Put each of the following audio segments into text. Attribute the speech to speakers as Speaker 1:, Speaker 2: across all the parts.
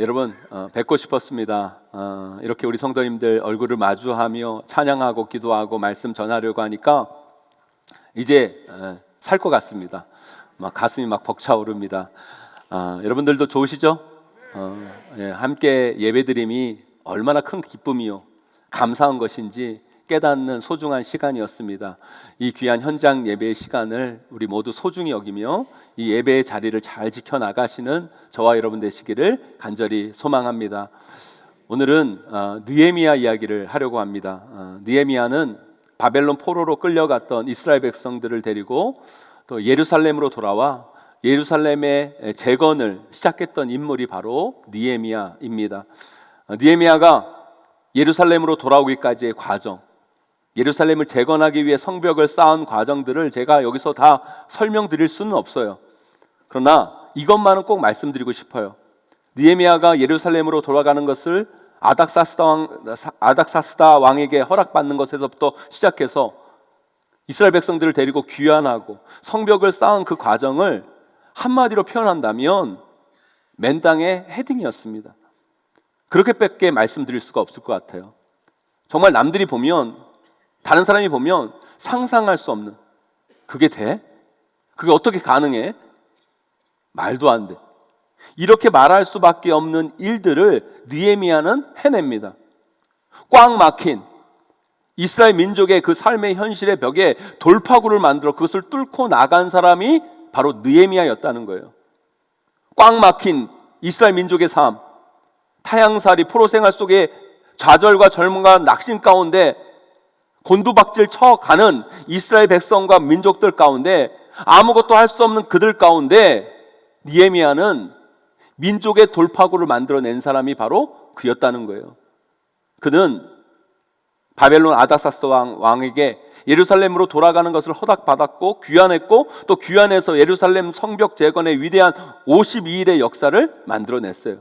Speaker 1: 여러분 뵙고 싶었습니다. 이렇게 우리 성도님들 얼굴을 마주하며 찬양하고 기도하고 말씀 전하려고 하니까 이제 살 것 같습니다. 막 가슴이 막 벅차오릅니다. 여러분들도 좋으시죠? 함께 예배드림이 얼마나 큰 기쁨이요 감사한 것인지 깨닫는 소중한 시간이었습니다. 이 귀한 현장 예배의 시간을 우리 모두 소중히 여기며 이 예배의 자리를 잘 지켜나가시는 저와 여러분 되시기를 간절히 소망합니다. 오늘은 느헤미야 이야기를 하려고 합니다. 느헤미야는 바벨론 포로로 끌려갔던 이스라엘 백성들을 데리고 또 예루살렘으로 돌아와 예루살렘의 재건을 시작했던 인물이 바로 느헤미야입니다. 느헤미야가 예루살렘으로 돌아오기까지의 과정, 예루살렘을 재건하기 위해 성벽을 쌓은 과정들을 제가 여기서 다 설명드릴 수는 없어요. 그러나 이것만은 꼭 말씀드리고 싶어요. 느헤미야가 예루살렘으로 돌아가는 것을 아닥사스다 왕에게 허락받는 것에서부터 시작해서 이스라엘 백성들을 데리고 귀환하고 성벽을 쌓은 그 과정을 한마디로 표현한다면 맨땅의 헤딩이었습니다. 그렇게밖에 말씀드릴 수가 없을 것 같아요. 정말 남들이 보면, 다른 사람이 보면 상상할 수 없는, 그게 돼? 그게 어떻게 가능해? 말도 안 돼. 이렇게 말할 수밖에 없는 일들을 느헤미야는 해냅니다. 꽉 막힌 이스라엘 민족의 그 삶의 현실의 벽에 돌파구를 만들어 그것을 뚫고 나간 사람이 바로 느헤미야였다는 거예요. 꽉 막힌 이스라엘 민족의 삶, 타향살이 포로 생활 속에 좌절과 절망과 낙심 가운데 곤두박질 쳐가는 이스라엘 백성과 민족들 가운데 아무것도 할 수 없는 그들 가운데 느헤미야는 민족의 돌파구를 만들어낸 사람이 바로 그였다는 거예요. 그는 바벨론 아닥사스 왕에게 예루살렘으로 돌아가는 것을 허락받았고 귀환했고 또 귀환해서 예루살렘 성벽 재건의 위대한 52일의 역사를 만들어냈어요.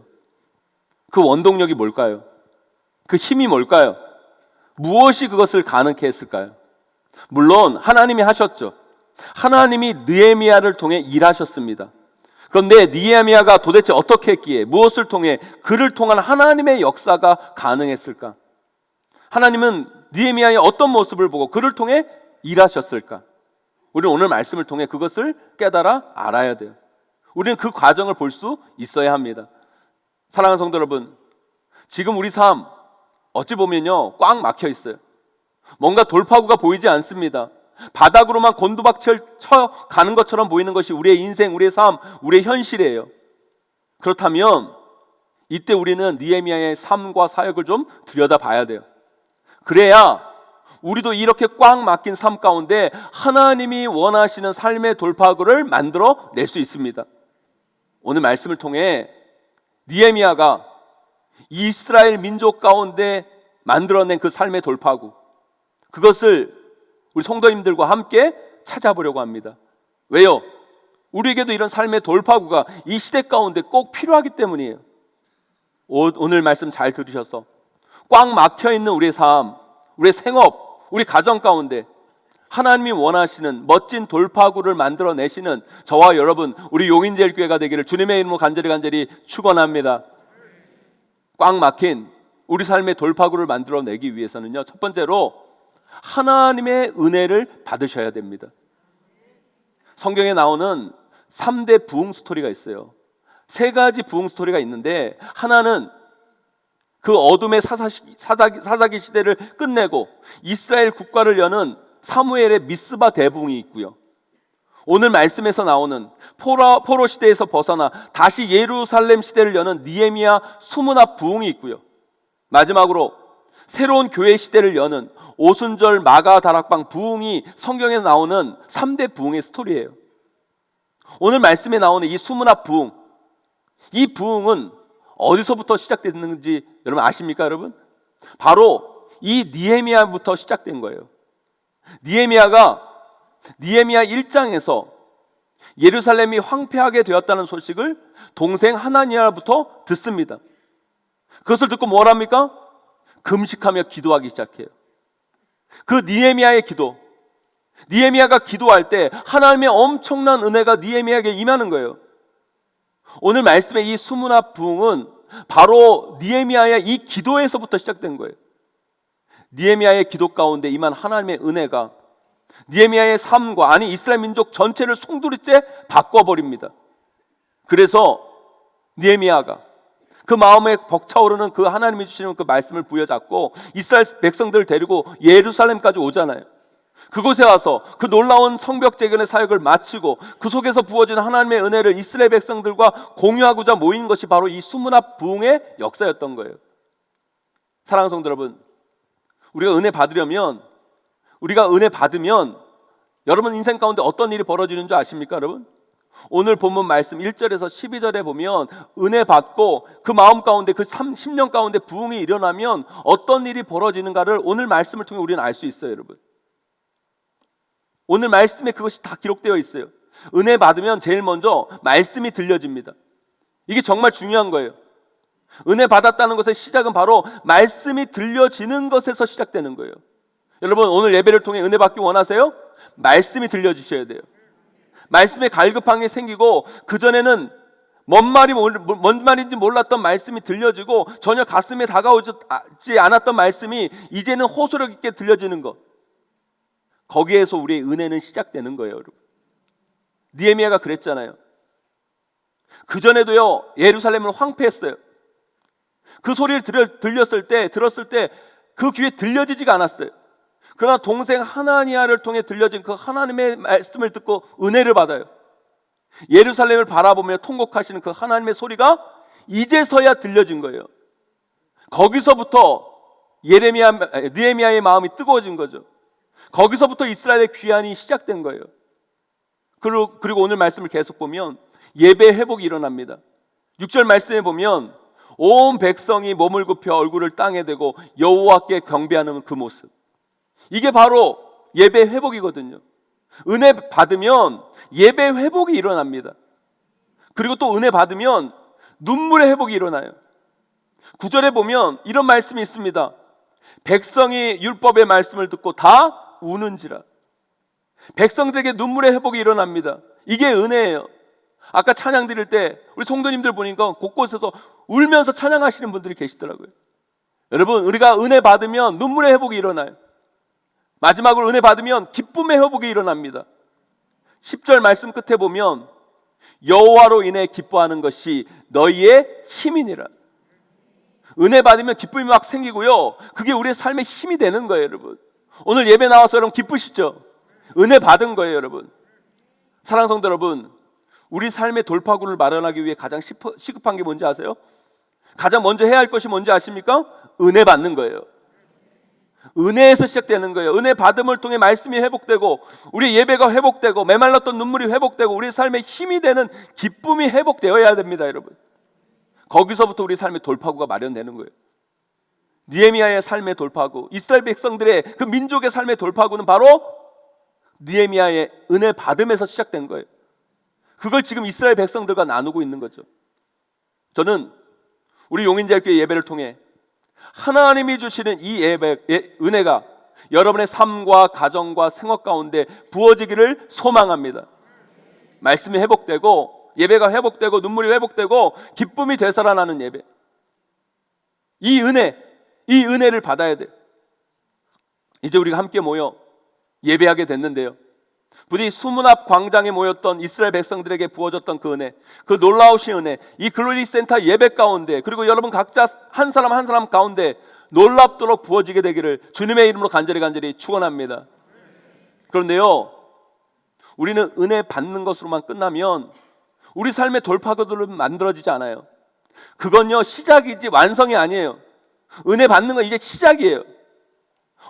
Speaker 1: 그 원동력이 뭘까요? 그 힘이 뭘까요? 무엇이 그것을 가능케 했을까요? 물론 하나님이 하셨죠. 하나님이 느헤미야를 통해 일하셨습니다. 그런데 느헤미야가 도대체 어떻게 했기에, 무엇을 통해, 그를 통한 하나님의 역사가 가능했을까? 하나님은 느헤미야의 어떤 모습을 보고 그를 통해 일하셨을까? 우리는 오늘 말씀을 통해 그것을 깨달아 알아야 돼요. 우리는 그 과정을 볼 수 있어야 합니다. 사랑하는 성도 여러분, 지금 우리 삶 어찌 보면요 꽉 막혀 있어요. 뭔가 돌파구가 보이지 않습니다. 바닥으로만 곤두박질 쳐 가는 것처럼 보이는 것이 우리의 인생, 우리의 삶, 우리의 현실이에요. 그렇다면 이때 우리는 느헤미야의 삶과 사역을 좀 들여다봐야 돼요. 그래야 우리도 이렇게 꽉 막힌 삶 가운데 하나님이 원하시는 삶의 돌파구를 만들어 낼 수 있습니다. 오늘 말씀을 통해 느헤미야가 이스라엘 민족 가운데 만들어낸 그 삶의 돌파구, 그것을 우리 성도님들과 함께 찾아보려고 합니다. 왜요? 우리에게도 이런 삶의 돌파구가 이 시대 가운데 꼭 필요하기 때문이에요. 오늘 말씀 잘 들으셔서 꽉 막혀있는 우리의 삶, 우리의 생업, 우리 가정 가운데 하나님이 원하시는 멋진 돌파구를 만들어내시는 저와 여러분, 우리 용인제일교회가 되기를 주님의 이름으로 간절히 축원합니다. 꽉 막힌 우리 삶의 돌파구를 만들어내기 위해서는요, 첫 번째로 하나님의 은혜를 받으셔야 됩니다. 성경에 나오는 3대 부흥 스토리가 있어요. 3가지 부흥 스토리가 있는데, 하나는 그 어둠의 사사기 시대를 끝내고 이스라엘 국가를 여는 사무엘의 미스바 대부흥이 있고요, 오늘 말씀에서 나오는 포로 시대에서 벗어나 다시 예루살렘 시대를 여는 느헤미야 수문화 부흥이 있고요, 마지막으로 새로운 교회 시대를 여는 오순절 마가 다락방 부흥이 성경에 나오는 3대 부흥의 스토리예요. 오늘 말씀에 나오는 이 수문화 부흥, 이 부흥은 어디서부터 시작됐는지 여러분 아십니까? 여러분, 바로 이 느헤미야부터 시작된 거예요. 느헤미야 1장에서 예루살렘이 황폐하게 되었다는 소식을 동생 하나니야로부터 듣습니다. 그것을 듣고 뭘 합니까? 금식하며 기도하기 시작해요. 그 느헤미야의 기도, 느헤미야가 기도할 때 하나님의 엄청난 은혜가 느헤미야에게 임하는 거예요. 오늘 말씀의 이 수문화 부흥은 바로 느헤미야의 이 기도에서부터 시작된 거예요. 느헤미야의 기도 가운데 임한 하나님의 은혜가 느헤미야의 삶과, 아니 이스라엘 민족 전체를 송두리째 바꿔버립니다. 그래서 느헤미야가 그 마음에 벅차오르는 그 하나님이 주시는 그 말씀을 부여잡고 이스라엘 백성들을 데리고 예루살렘까지 오잖아요. 그곳에 와서 그 놀라운 성벽 재건의 사역을 마치고 그 속에서 부어진 하나님의 은혜를 이스라엘 백성들과 공유하고자 모인 것이 바로 이 수문합 부흥의 역사였던 거예요. 사랑하는 성도 여러분, 우리가 은혜 받으면 여러분 인생 가운데 어떤 일이 벌어지는 줄 아십니까, 여러분? 오늘 본문 말씀 1절에서 12절에 보면 은혜 받고 그 마음 가운데 그 10년 가운데 부흥이 일어나면 어떤 일이 벌어지는가를 오늘 말씀을 통해 우리는 알 수 있어요, 여러분. 오늘 말씀에 그것이 다 기록되어 있어요. 은혜 받으면 제일 먼저 말씀이 들려집니다. 이게 정말 중요한 거예요. 은혜 받았다는 것의 시작은 바로 말씀이 들려지는 것에서 시작되는 거예요. 여러분, 오늘 예배를 통해 은혜 받기 원하세요? 말씀이 들려주셔야 돼요. 말씀에 갈급함이 생기고 그전에는 뭔 말인지 몰랐던 말씀이 들려지고 전혀 가슴에 다가오지 않았던 말씀이 이제는 호소력 있게 들려지는 것, 거기에서 우리의 은혜는 시작되는 거예요, 여러분. 느헤미야가 그랬잖아요. 그전에도요, 예루살렘을 황폐했어요. 그 소리를 들었을 때 그 귀에 들려지지가 않았어요. 그러나 동생 하나니아를 통해 들려진 그 하나님의 말씀을 듣고 은혜를 받아요. 예루살렘을 바라보며 통곡하시는 그 하나님의 소리가 이제서야 들려진 거예요. 거기서부터 느헤미야의 마음이 뜨거워진 거죠. 거기서부터 이스라엘의 귀환이 시작된 거예요. 그리고 오늘 말씀을 계속 보면 예배 회복이 일어납니다. 6절 말씀에 보면 온 백성이 몸을 굽혀 얼굴을 땅에 대고 여호와께 경배하는 그 모습, 이게 바로 예배 회복이거든요. 은혜 받으면 예배 회복이 일어납니다. 그리고 또 은혜 받으면 눈물의 회복이 일어나요. 9절에 보면 이런 말씀이 있습니다. 백성이 율법의 말씀을 듣고 다 우는지라. 백성들에게 눈물의 회복이 일어납니다. 이게 은혜예요. 아까 찬양 드릴 때 우리 성도님들 보니까 곳곳에서 울면서 찬양하시는 분들이 계시더라고요. 여러분, 우리가 은혜 받으면 눈물의 회복이 일어나요. 마지막으로 은혜 받으면 기쁨의 회복이 일어납니다. 10절 말씀 끝에 보면 여호와로 인해 기뻐하는 것이 너희의 힘이니라. 은혜 받으면 기쁨이 막 생기고요, 그게 우리의 삶의 힘이 되는 거예요. 여러분, 오늘 예배 나와서 여러분 기쁘시죠? 은혜 받은 거예요. 여러분, 사랑하는 성도 여러분, 우리 삶의 돌파구를 마련하기 위해 가장 시급한 게 뭔지 아세요? 가장 먼저 해야 할 것이 뭔지 아십니까? 은혜 받는 거예요. 은혜에서 시작되는 거예요. 은혜 받음을 통해 말씀이 회복되고 우리 예배가 회복되고 메말랐던 눈물이 회복되고 우리 삶의 힘이 되는 기쁨이 회복되어야 됩니다. 여러분, 거기서부터 우리 삶의 돌파구가 마련되는 거예요. 느헤미야의 삶의 돌파구, 이스라엘 백성들의 그 민족의 삶의 돌파구는 바로 느헤미야의 은혜 받음에서 시작된 거예요. 그걸 지금 이스라엘 백성들과 나누고 있는 거죠. 저는 우리 용인제일교회 예배를 통해 하나님이 주시는 이 은혜가 여러분의 삶과 가정과 생활 가운데 부어지기를 소망합니다. 말씀이 회복되고 예배가 회복되고 눈물이 회복되고 기쁨이 되살아나는 예배, 이 은혜를 받아야 돼. 이제 우리가 함께 모여 예배하게 됐는데요, 부디 수문앞 광장에 모였던 이스라엘 백성들에게 부어졌던 그 은혜, 그 놀라우신 은혜, 이 글로리 센터 예배 가운데, 그리고 여러분 각자 한 사람 한 사람 가운데 놀랍도록 부어지게 되기를 주님의 이름으로 간절히 축원합니다. 그런데요, 우리는 은혜 받는 것으로만 끝나면 우리 삶의 돌파구들은 만들어지지 않아요. 그건요, 시작이지 완성이 아니에요. 은혜 받는 건 이제 시작이에요.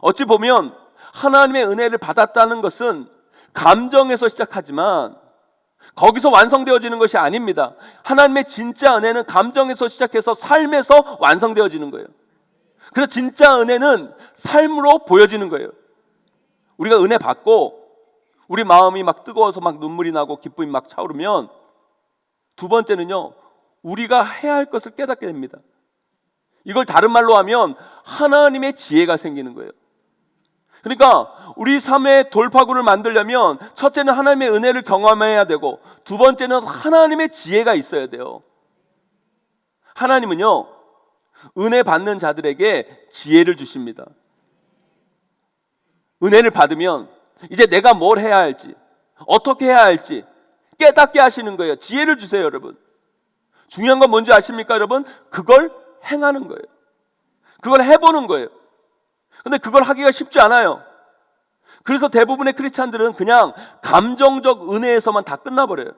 Speaker 1: 어찌 보면 하나님의 은혜를 받았다는 것은 감정에서 시작하지만 거기서 완성되어지는 것이 아닙니다. 하나님의 진짜 은혜는 감정에서 시작해서 삶에서 완성되어지는 거예요. 그래서 진짜 은혜는 삶으로 보여지는 거예요. 우리가 은혜 받고 우리 마음이 막 뜨거워서 막 눈물이 나고 기쁨이 막 차오르면 두 번째는요, 우리가 해야 할 것을 깨닫게 됩니다. 이걸 다른 말로 하면 하나님의 지혜가 생기는 거예요. 그러니까 우리 삶의 돌파구를 만들려면 첫째는 하나님의 은혜를 경험해야 되고 두 번째는 하나님의 지혜가 있어야 돼요. 하나님은요, 은혜 받는 자들에게 지혜를 주십니다. 은혜를 받으면 이제 내가 뭘 해야 할지, 어떻게 해야 할지 깨닫게 하시는 거예요. 지혜를 주세요, 여러분. 중요한 건 뭔지 아십니까, 여러분? 그걸 행하는 거예요. 그걸 해보는 거예요. 근데 그걸 하기가 쉽지 않아요. 그래서 대부분의 크리스찬들은 그냥 감정적 은혜에서만 다 끝나버려요.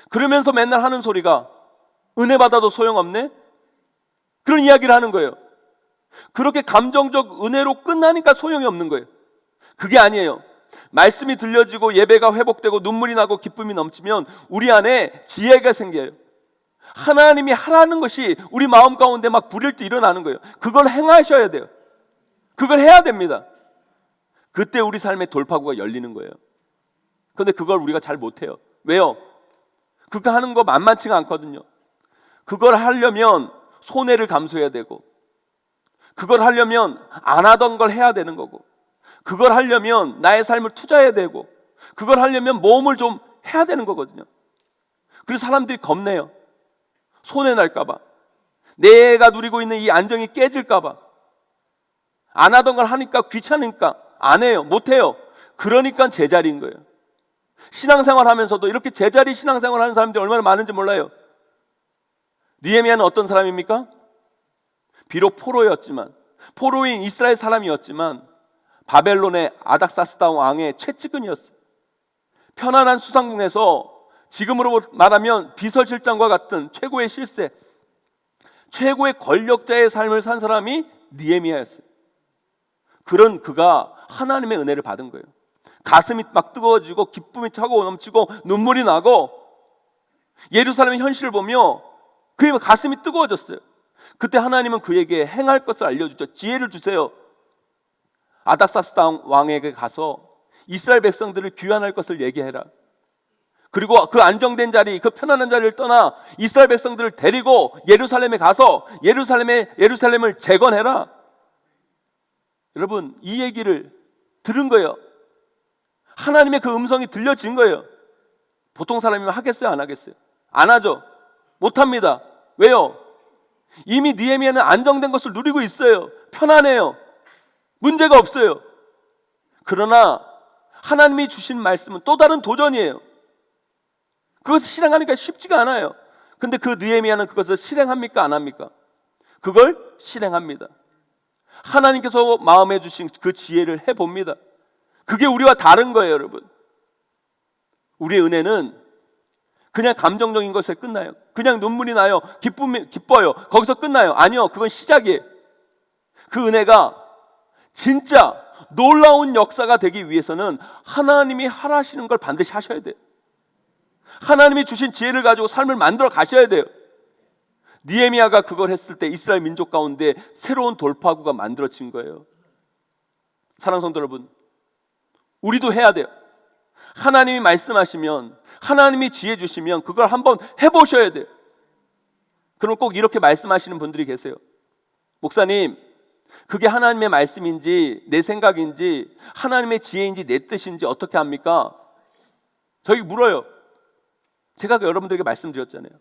Speaker 1: 그러면서 맨날 하는 소리가 은혜 받아도 소용없네? 그런 이야기를 하는 거예요. 그렇게 감정적 은혜로 끝나니까 소용이 없는 거예요. 그게 아니에요. 말씀이 들려지고 예배가 회복되고 눈물이 나고 기쁨이 넘치면 우리 안에 지혜가 생겨요. 하나님이 하라는 것이 우리 마음 가운데 막 불일 때 일어나는 거예요. 그걸 행하셔야 돼요. 그걸 해야 됩니다. 그때 우리 삶의 돌파구가 열리는 거예요. 그런데 그걸 우리가 잘 못해요. 왜요? 그거 하는 거 만만치가 않거든요. 그걸 하려면 손해를 감수해야 되고, 그걸 하려면 안 하던 걸 해야 되는 거고, 그걸 하려면 나의 삶을 투자해야 되고, 그걸 하려면 모험을 좀 해야 되는 거거든요. 그래서 사람들이 겁내요. 손해 날까봐, 내가 누리고 있는 이 안정이 깨질까봐. 안 하던 걸 하니까 귀찮으니까 안 해요. 못 해요. 그러니까 제자리인 거예요. 신앙생활 하면서도 이렇게 제자리 신앙생활 하는 사람들이 얼마나 많은지 몰라요. 느헤미야는 어떤 사람입니까? 비록 포로였지만, 포로인 이스라엘 사람이었지만 바벨론의 아닥사스다 왕의 최측근이었어요. 편안한 수상궁에서 지금으로 말하면 비서실장과 같은 최고의 실세, 최고의 권력자의 삶을 산 사람이 느헤미야였어요. 그런 그가 하나님의 은혜를 받은 거예요. 가슴이 막 뜨거워지고 기쁨이 차고 넘치고 눈물이 나고 예루살렘의 현실을 보며 그의 가슴이 뜨거워졌어요. 그때 하나님은 그에게 행할 것을 알려주죠. 지혜를 주세요. 아닥사스다 왕에게 가서 이스라엘 백성들을 귀환할 것을 얘기해라. 그리고 그 안정된 자리, 그 편안한 자리를 떠나 이스라엘 백성들을 데리고 예루살렘에 가서 예루살렘을 재건해라. 여러분, 이 얘기를 들은 거예요. 하나님의 그 음성이 들려진 거예요. 보통 사람이면 하겠어요, 안 하겠어요? 안 하죠. 못합니다. 왜요? 이미 느헤미야는 안정된 것을 누리고 있어요. 편안해요. 문제가 없어요. 그러나 하나님이 주신 말씀은 또 다른 도전이에요. 그것을 실행하니까 쉽지가 않아요. 근데 그 느헤미야는 그것을 실행합니까, 안 합니까? 그걸 실행합니다. 하나님께서 마음에 주신 그 지혜를 해봅니다. 그게 우리와 다른 거예요, 여러분. 우리의 은혜는 그냥 감정적인 것에 끝나요. 그냥 눈물이 나요. 기뻐요. 거기서 끝나요. 아니요, 그건 시작이에요. 그 은혜가 진짜 놀라운 역사가 되기 위해서는 하나님이 하라시는 걸 반드시 하셔야 돼요. 하나님이 주신 지혜를 가지고 삶을 만들어 가셔야 돼요. 느헤미야가 그걸 했을 때 이스라엘 민족 가운데 새로운 돌파구가 만들어진 거예요. 사랑하는 성도 여러분, 우리도 해야 돼요. 하나님이 말씀하시면, 하나님이 지혜 주시면 그걸 한번 해보셔야 돼요. 그럼 꼭 이렇게 말씀하시는 분들이 계세요. 목사님, 그게 하나님의 말씀인지 내 생각인지 하나님의 지혜인지 내 뜻인지 어떻게 합니까? 저희 물어요. 제가 여러분들에게 말씀드렸잖아요.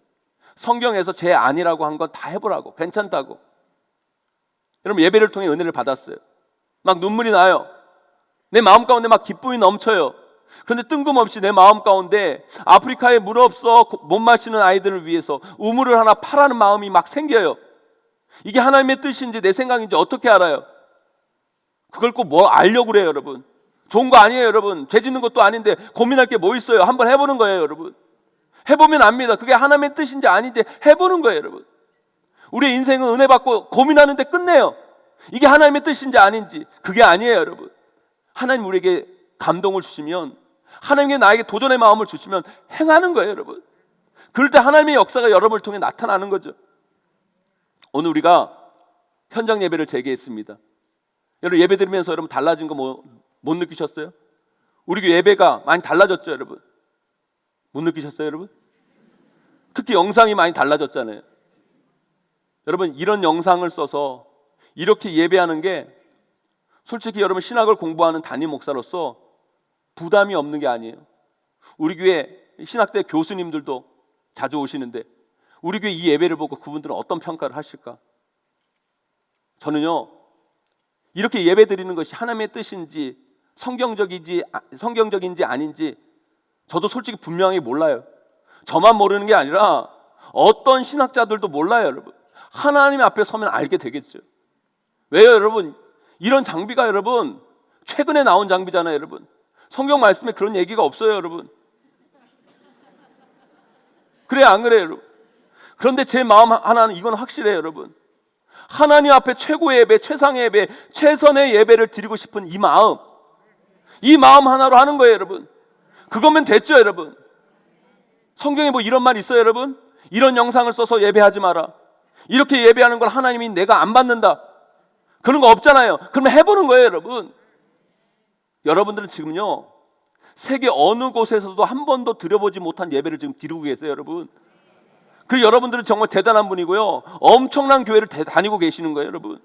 Speaker 1: 성경에서 제 아니라고 한 건 다 해보라고, 괜찮다고. 여러분, 예배를 통해 은혜를 받았어요. 막 눈물이 나요. 내 마음 가운데 막 기쁨이 넘쳐요. 그런데 뜬금없이 내 마음 가운데 아프리카에 물 없어 못 마시는 아이들을 위해서 우물을 하나 파라는 마음이 막 생겨요. 이게 하나님의 뜻인지 내 생각인지 어떻게 알아요? 그걸 꼭 뭐 알려고 그래요, 여러분. 좋은 거 아니에요, 여러분. 죄 짓는 것도 아닌데 고민할 게 뭐 있어요? 한번 해보는 거예요, 여러분. 해보면 압니다. 그게 하나님의 뜻인지 아닌지 해보는 거예요, 여러분. 우리의 인생은 은혜 받고 고민하는데 끝내요. 이게 하나님의 뜻인지 아닌지. 그게 아니에요, 여러분. 하나님 우리에게 감동을 주시면, 하나님께 나에게 도전의 마음을 주시면 행하는 거예요, 여러분. 그럴 때 하나님의 역사가 여러분을 통해 나타나는 거죠. 오늘 우리가 현장 예배를 재개했습니다. 여러분, 예배 드리면서 여러분 달라진 거 못 느끼셨어요? 우리 교회 예배가 많이 달라졌죠, 여러분? 못 느끼셨어요, 여러분? 특히 영상이 많이 달라졌잖아요. 여러분, 이런 영상을 써서 이렇게 예배하는 게 솔직히 여러분 신학을 공부하는 담임 목사로서 부담이 없는 게 아니에요. 우리 교회 신학대 교수님들도 자주 오시는데 우리 교회 이 예배를 보고 그분들은 어떤 평가를 하실까? 저는요, 이렇게 예배 드리는 것이 하나님의 뜻인지 성경적인지 아닌지 저도 솔직히 분명히 몰라요. 저만 모르는 게 아니라 어떤 신학자들도 몰라요, 여러분. 하나님 앞에 서면 알게 되겠죠. 왜요, 여러분? 이런 장비가 여러분 최근에 나온 장비잖아요, 여러분. 성경 말씀에 그런 얘기가 없어요, 여러분. 그래, 안 그래요, 여러분? 그런데 제 마음 하나는 이건 확실해요, 여러분. 하나님 앞에 최고의 예배, 최상의 예배, 최선의 예배를 드리고 싶은 이 마음 하나로 하는 거예요, 여러분. 그거면 됐죠, 여러분. 성경에 뭐 이런 말 있어요, 여러분? 이런 영상을 써서 예배하지 마라. 이렇게 예배하는 걸 하나님이 내가 안 받는다. 그런 거 없잖아요. 그러면 해보는 거예요, 여러분. 여러분들은 지금요, 세계 어느 곳에서도 한 번도 드려보지 못한 예배를 지금 드리고 계세요, 여러분. 그리고 여러분들은 정말 대단한 분이고요, 엄청난 교회를 다니고 계시는 거예요, 여러분.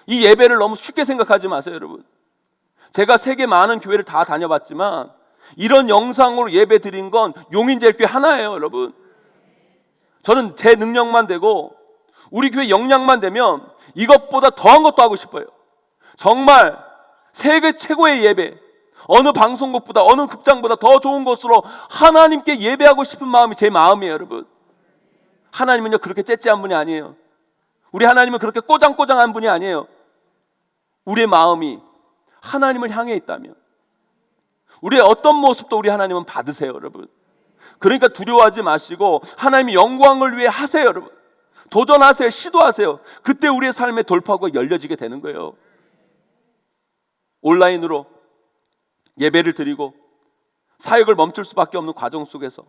Speaker 1: 이 예배를 너무 쉽게 생각하지 마세요, 여러분. 제가 세계 많은 교회를 다 다녀봤지만 이런 영상으로 예배 드린 건 용인제일교회 하나예요, 여러분. 저는 제 능력만 되고 우리 교회 역량만 되면 이것보다 더한 것도 하고 싶어요. 정말 세계 최고의 예배, 어느 방송국보다 어느 극장보다 더 좋은 곳으로 하나님께 예배하고 싶은 마음이 제 마음이에요, 여러분. 하나님은요 그렇게 째째한 분이 아니에요. 우리 하나님은 그렇게 꼬장꼬장한 분이 아니에요. 우리의 마음이 하나님을 향해 있다면 우리의 어떤 모습도 우리 하나님은 받으세요, 여러분. 그러니까 두려워하지 마시고 하나님의 영광을 위해 하세요, 여러분. 도전하세요, 시도하세요. 그때 우리의 삶의 돌파구가 열려지게 되는 거예요. 온라인으로 예배를 드리고 사역을 멈출 수밖에 없는 과정 속에서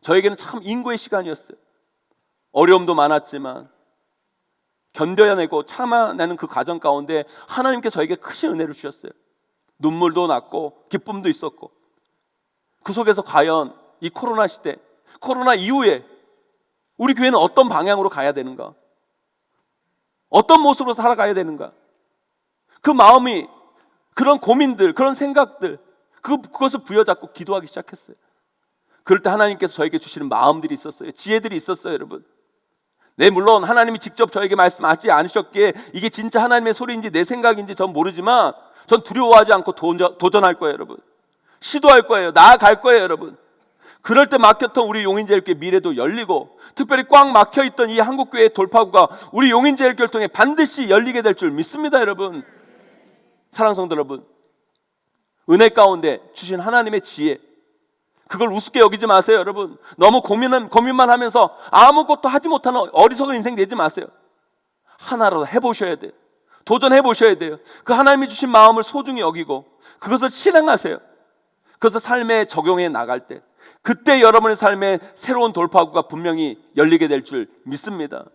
Speaker 1: 저에게는 참 인고의 시간이었어요. 어려움도 많았지만 견뎌내고 참아내는 그 과정 가운데 하나님께서 저에게 크신 은혜를 주셨어요. 눈물도 났고 기쁨도 있었고, 그 속에서 과연 이 코로나 시대, 코로나 이후에 우리 교회는 어떤 방향으로 가야 되는가, 어떤 모습으로 살아가야 되는가, 그 마음이, 그런 고민들, 그런 생각들, 그것을 부여잡고 기도하기 시작했어요. 그럴 때 하나님께서 저에게 주시는 마음들이 있었어요. 지혜들이 있었어요, 여러분. 네, 물론 하나님이 직접 저에게 말씀하지 않으셨기에 이게 진짜 하나님의 소리인지 내 생각인지 전 모르지만 전 두려워하지 않고 도전할 거예요, 여러분. 시도할 거예요. 나아갈 거예요, 여러분. 그럴 때 막혔던 우리 용인제일교회 미래도 열리고, 특별히 꽉 막혀있던 이 한국교회의 돌파구가 우리 용인제일교회를 통해 반드시 열리게 될 줄 믿습니다, 여러분. 사랑하는 성도 여러분, 은혜 가운데 주신 하나님의 지혜, 그걸 우습게 여기지 마세요, 여러분. 너무 고민만 하면서 아무것도 하지 못하는 어리석은 인생 되지 마세요. 하나라도 해보셔야 돼요. 도전해 보셔야 돼요. 그 하나님이 주신 마음을 소중히 여기고 그것을 실행하세요. 그것을 삶에 적용해 나갈 때, 그때 여러분의 삶에 새로운 돌파구가 분명히 열리게 될 줄 믿습니다.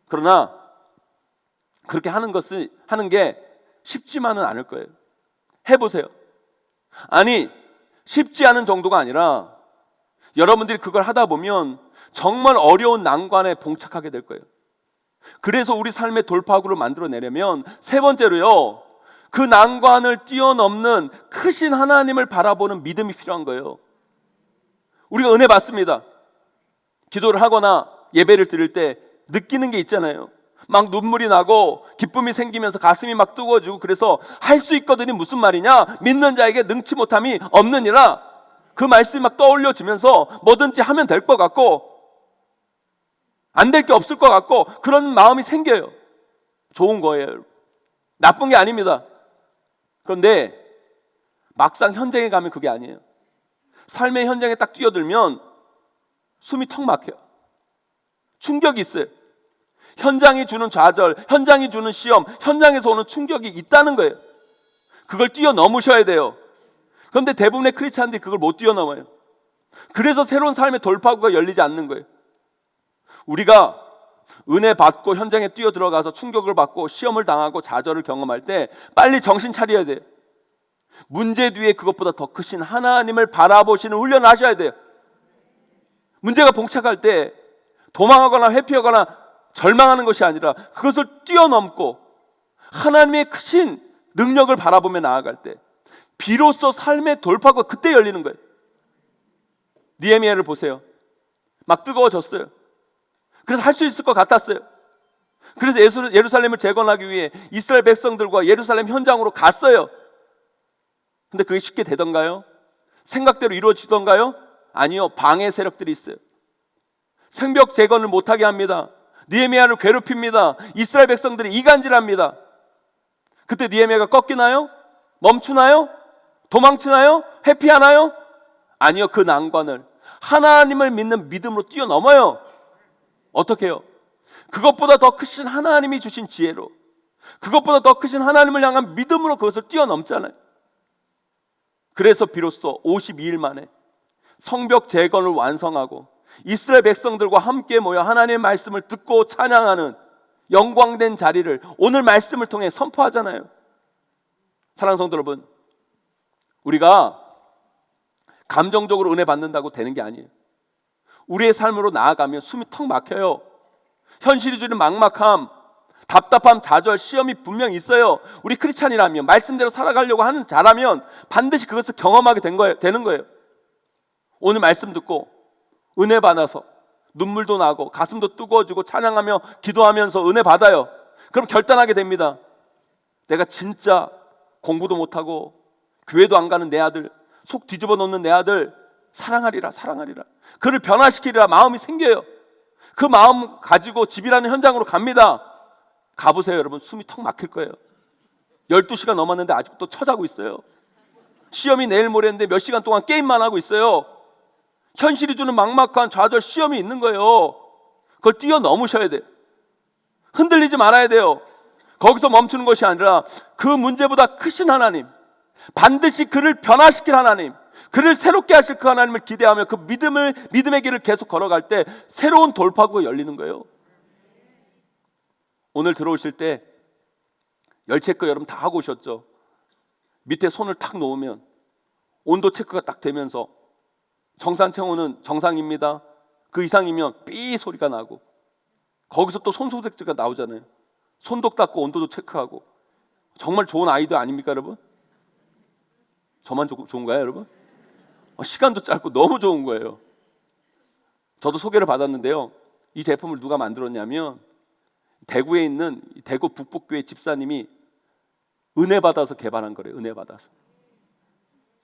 Speaker 1: 그러나 그렇게 하는 게 쉽지만은 않을 거예요. 해보세요. 아니, 쉽지 않은 정도가 아니라 여러분들이 그걸 하다 보면 정말 어려운 난관에 봉착하게 될 거예요. 그래서 우리 삶의 돌파구를 만들어내려면 세 번째로요, 그 난관을 뛰어넘는 크신 하나님을 바라보는 믿음이 필요한 거예요. 우리가 은혜 받습니다. 기도를 하거나 예배를 드릴 때 느끼는 게 있잖아요. 막 눈물이 나고 기쁨이 생기면서 가슴이 막 뜨거워지고, 그래서 할 수 있거든이 무슨 말이냐, 믿는 자에게 능치 못함이 없느니라. 그 말씀이 막 떠올려지면서 뭐든지 하면 될 것 같고 안 될 게 없을 것 같고 그런 마음이 생겨요. 좋은 거예요. 나쁜 게 아닙니다. 그런데 막상 현장에 가면 그게 아니에요. 삶의 현장에 딱 뛰어들면 숨이 턱 막혀요. 충격이 있어요. 현장이 주는 좌절, 현장이 주는 시험, 현장에서 오는 충격이 있다는 거예요. 그걸 뛰어넘으셔야 돼요. 그런데 대부분의 크리스찬들이 그걸 못 뛰어넘어요. 그래서 새로운 삶의 돌파구가 열리지 않는 거예요. 우리가 은혜 받고 현장에 뛰어들어가서 충격을 받고 시험을 당하고 좌절을 경험할 때 빨리 정신 차려야 돼요. 문제 뒤에 그것보다 더 크신 하나님을 바라보시는 훈련을 하셔야 돼요. 문제가 봉착할 때 도망하거나 회피하거나 절망하는 것이 아니라 그것을 뛰어넘고 하나님의 크신 능력을 바라보며 나아갈 때 비로소 삶의 돌파구가 그때 열리는 거예요. 느헤미야를 보세요. 막 뜨거워졌어요. 그래서 할 수 있을 것 같았어요. 그래서 예루살렘을 재건하기 위해 이스라엘 백성들과 예루살렘 현장으로 갔어요. 근데 그게 쉽게 되던가요? 생각대로 이루어지던가요? 아니요. 방해 세력들이 있어요. 성벽 재건을 못하게 합니다. 느헤미야를 괴롭힙니다. 이스라엘 백성들이 이간질합니다. 그때 느헤미야가 꺾이나요? 멈추나요? 도망치나요? 회피하나요? 아니요. 그 난관을 하나님을 믿는 믿음으로 뛰어넘어요. 어떻게 해요? 그것보다 더 크신 하나님이 주신 지혜로, 그것보다 더 크신 하나님을 향한 믿음으로 그것을 뛰어넘잖아요. 그래서 비로소 52일 만에 성벽 재건을 완성하고 이스라엘 백성들과 함께 모여 하나님의 말씀을 듣고 찬양하는 영광된 자리를 오늘 말씀을 통해 선포하잖아요. 사랑하는 성도 여러분, 우리가 감정적으로 은혜 받는다고 되는 게 아니에요. 우리의 삶으로 나아가면 숨이 턱 막혀요. 현실이 주는 막막함, 답답함, 좌절, 시험이 분명 있어요. 우리 크리스찬이라면, 말씀대로 살아가려고 하는 자라면 반드시 그것을 경험하게 되는 거예요. 오늘 말씀 듣고 은혜 받아서 눈물도 나고 가슴도 뜨거워지고 찬양하며 기도하면서 은혜 받아요. 그럼 결단하게 됩니다. 내가 진짜 공부도 못하고 교회도 안 가는 내 아들, 속 뒤집어 놓는 내 아들 사랑하리라. 그를 변화시키리라 마음이 생겨요. 그 마음 가지고 집이라는 현장으로 갑니다. 가보세요. 여러분, 숨이 턱 막힐 거예요. 12시간 넘었는데 아직도 쳐자고 있어요. 시험이 내일 모레인데 몇 시간 동안 게임만 하고 있어요. 현실이 주는 막막한 좌절, 시험이 있는 거예요. 그걸 뛰어넘으셔야 돼요. 흔들리지 말아야 돼요. 거기서 멈추는 것이 아니라 그 문제보다 크신 하나님, 반드시 그를 변화시킬 하나님, 그를 새롭게 하실 그 하나님을 기대하며 그 믿음의 길을 계속 걸어갈 때 새로운 돌파구가 열리는 거예요. 오늘 들어오실 때 열체크 여러분 다 하고 오셨죠? 밑에 손을 탁 놓으면 온도 체크가 딱 되면서 정상 체온은 정상입니다. 그 이상이면 삐 소리가 나고, 거기서 또 손소독제가 나오잖아요. 손독 닦고 온도도 체크하고. 정말 좋은 아이디어 아닙니까 여러분? 저만 좋은가요 여러분? 시간도 짧고 너무 좋은 거예요. 저도 소개를 받았는데요, 이 제품을 누가 만들었냐면 대구에 있는 대구 북북교회 집사님이 은혜 받아서 개발한 거래요. 은혜 받아서.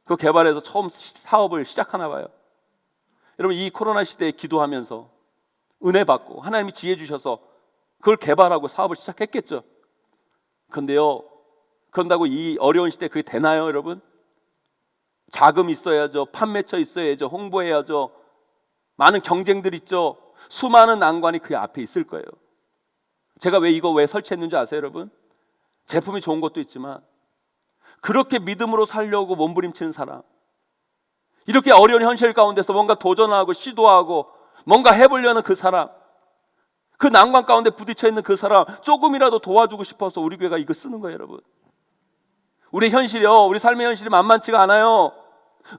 Speaker 1: 그 개발해서 처음 사업을 시작하나 봐요. 여러분, 이 코로나 시대에 기도하면서 은혜 받고 하나님이 지혜 주셔서 그걸 개발하고 사업을 시작했겠죠. 그런다고 이 어려운 시대에 그게 되나요 여러분? 자금 있어야죠. 판매처 있어야죠. 홍보해야죠. 많은 경쟁들 있죠. 수많은 난관이 그 앞에 있을 거예요. 제가 왜 설치했는지 아세요 여러분? 제품이 좋은 것도 있지만 그렇게 믿음으로 살려고 몸부림치는 사람, 이렇게 어려운 현실 가운데서 뭔가 도전하고 시도하고 뭔가 해보려는 그 사람, 그 난관 가운데 부딪혀 있는 그 사람 조금이라도 도와주고 싶어서 우리 교회가 이거 쓰는 거예요 여러분. 우리 현실이요, 우리 삶의 현실이 만만치가 않아요.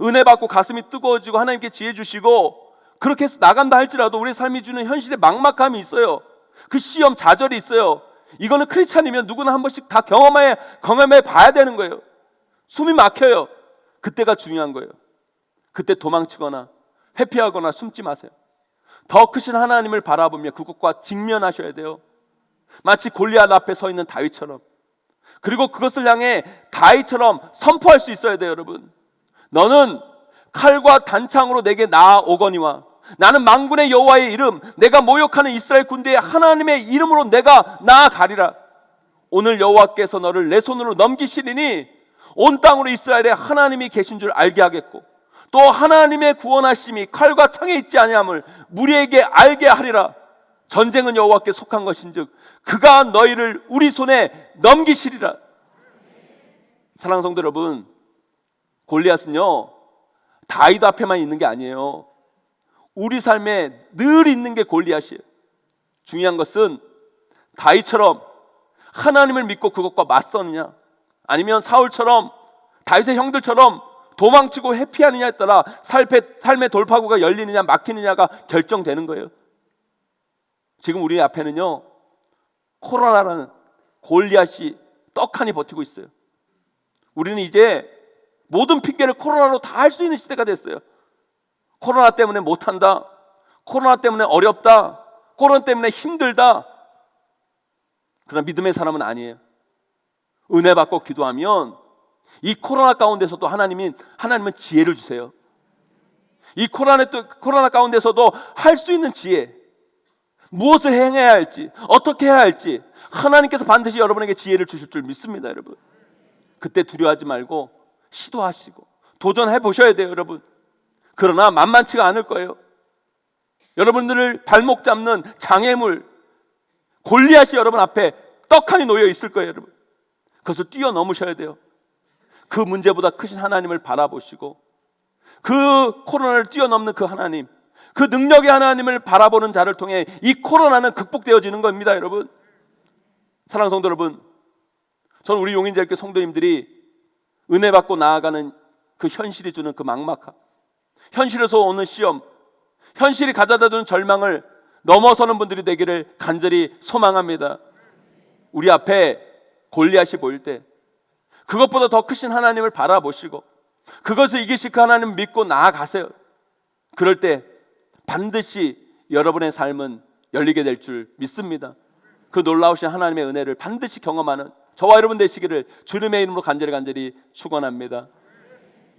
Speaker 1: 은혜 받고 가슴이 뜨거워지고 하나님께 지혜 주시고 그렇게 해서 나간다 할지라도 우리 삶이 주는 현실의 막막함이 있어요. 그 시험, 좌절이 있어요. 이거는 크리스찬이면 누구나 한 번씩 다 경험해 봐야 되는 거예요. 숨이 막혀요. 그때가 중요한 거예요. 그때 도망치거나 회피하거나 숨지 마세요. 더 크신 하나님을 바라보며 그것과 직면하셔야 돼요. 마치 골리앗 앞에 서 있는 다윗처럼. 그리고 그것을 향해 다윗처럼 선포할 수 있어야 돼요 여러분. 너는 칼과 단창으로 내게 나아오거니와 나는 만군의 여호와의 이름, 내가 모욕하는 이스라엘 군대의 하나님의 이름으로 내가 나아가리라. 오늘 여호와께서 너를 내 손으로 넘기시리니 온 땅으로 이스라엘에 하나님이 계신 줄 알게 하겠고 또 하나님의 구원하심이 칼과 창에 있지 아니함을 무리에게 알게 하리라. 전쟁은 여호와께 속한 것인즉 그가 너희를 우리 손에 넘기시리라. 사랑하는 성도 여러분, 골리앗은요 다윗 앞에만 있는 게 아니에요. 우리 삶에 늘 있는 게 골리앗이에요. 중요한 것은 다윗처럼 하나님을 믿고 그것과 맞서느냐, 아니면 사울처럼 다윗의 형들처럼 도망치고 회피하느냐에 따라 삶의 돌파구가 열리느냐 막히느냐가 결정되는 거예요. 지금 우리 앞에는요 코로나라는 골리앗이 떡하니 버티고 있어요. 우리는 이제 모든 핑계를 코로나로 다 할 수 있는 시대가 됐어요. 코로나 때문에 못한다, 코로나 때문에 어렵다, 코로나 때문에 힘들다, 그러나 믿음의 사람은 아니에요. 은혜 받고 기도하면 이 코로나 가운데서도 하나님은 지혜를 주세요. 이 코로나 가운데서도 할 수 있는 지혜, 무엇을 행해야 할지, 어떻게 해야 할지 하나님께서 반드시 여러분에게 지혜를 주실 줄 믿습니다. 여러분, 그때 두려워하지 말고 시도하시고 도전해 보셔야 돼요. 여러분, 그러나 만만치가 않을 거예요. 여러분들을 발목 잡는 장애물 골리앗이 여러분 앞에 떡하니 놓여 있을 거예요. 여러분, 그것을 뛰어넘으셔야 돼요. 그 문제보다 크신 하나님을 바라보시고 그 코로나를 뛰어넘는 그 하나님, 그 능력의 하나님을 바라보는 자를 통해 이 코로나는 극복되어지는 겁니다. 여러분, 사랑하는 성도 여러분, 저는 우리 용인제일교회 성도님들이 은혜 받고 나아가는 그 현실이 주는 그 막막함, 현실에서 오는 시험, 현실이 가져다 주는 절망을 넘어서는 분들이 되기를 간절히 소망합니다. 우리 앞에 골리앗이 보일 때 그것보다 더 크신 하나님을 바라보시고 그것을 이기실 그 하나님을 믿고 나아가세요. 그럴 때 반드시 여러분의 삶은 열리게 될 줄 믿습니다. 그 놀라우신 하나님의 은혜를 반드시 경험하는 저와 여러분 되시기를 주님의 이름으로 간절히 축원합니다.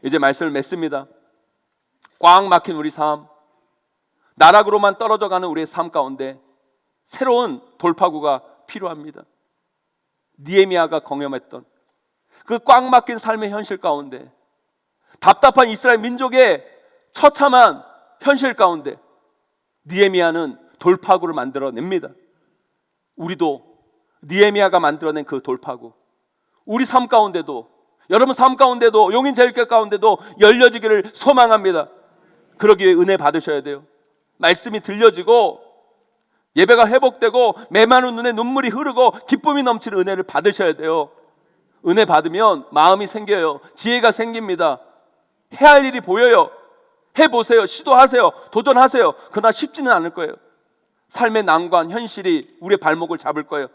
Speaker 1: 이제 말씀을 맺습니다. 꽉 막힌 우리 삶, 나락으로만 떨어져가는 우리의 삶 가운데 새로운 돌파구가 필요합니다. 느헤미야가 경험했던 그 꽉 막힌 삶의 현실 가운데, 답답한 이스라엘 민족의 처참한 현실 가운데 느헤미야는 돌파구를 만들어냅니다. 우리도 느헤미야가 만들어낸 그 돌파구, 우리 삶 가운데도, 여러분 삶 가운데도, 용인제일교회 가운데도 열려지기를 소망합니다. 그러기 위해 은혜 받으셔야 돼요. 말씀이 들려지고 예배가 회복되고 메마른 눈에 눈물이 흐르고 기쁨이 넘치는 은혜를 받으셔야 돼요. 은혜 받으면 마음이 생겨요. 지혜가 생깁니다. 해야 할 일이 보여요. 해보세요. 시도하세요. 도전하세요. 그러나 쉽지는 않을 거예요. 삶의 난관, 현실이 우리의 발목을 잡을 거예요.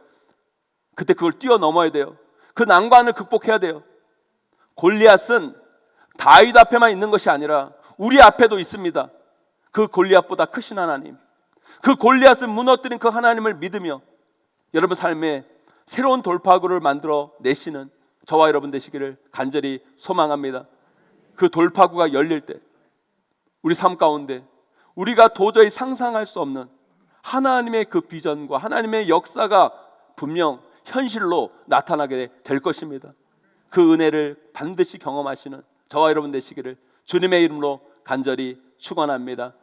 Speaker 1: 그때 그걸 뛰어넘어야 돼요. 그 난관을 극복해야 돼요. 골리앗은 다윗 앞에만 있는 것이 아니라 우리 앞에도 있습니다. 그 골리앗보다 크신 하나님, 그 골리앗을 무너뜨린 그 하나님을 믿으며 여러분 삶에 새로운 돌파구를 만들어 내시는 저와 여러분 되시기를 간절히 소망합니다. 그 돌파구가 열릴 때 우리 삶 가운데 우리가 도저히 상상할 수 없는 하나님의 그 비전과 하나님의 역사가 분명 현실로 나타나게 될 것입니다. 그 은혜를 반드시 경험하시는 저와 여러분 되시기를 주님의 이름으로 간절히 축원합니다.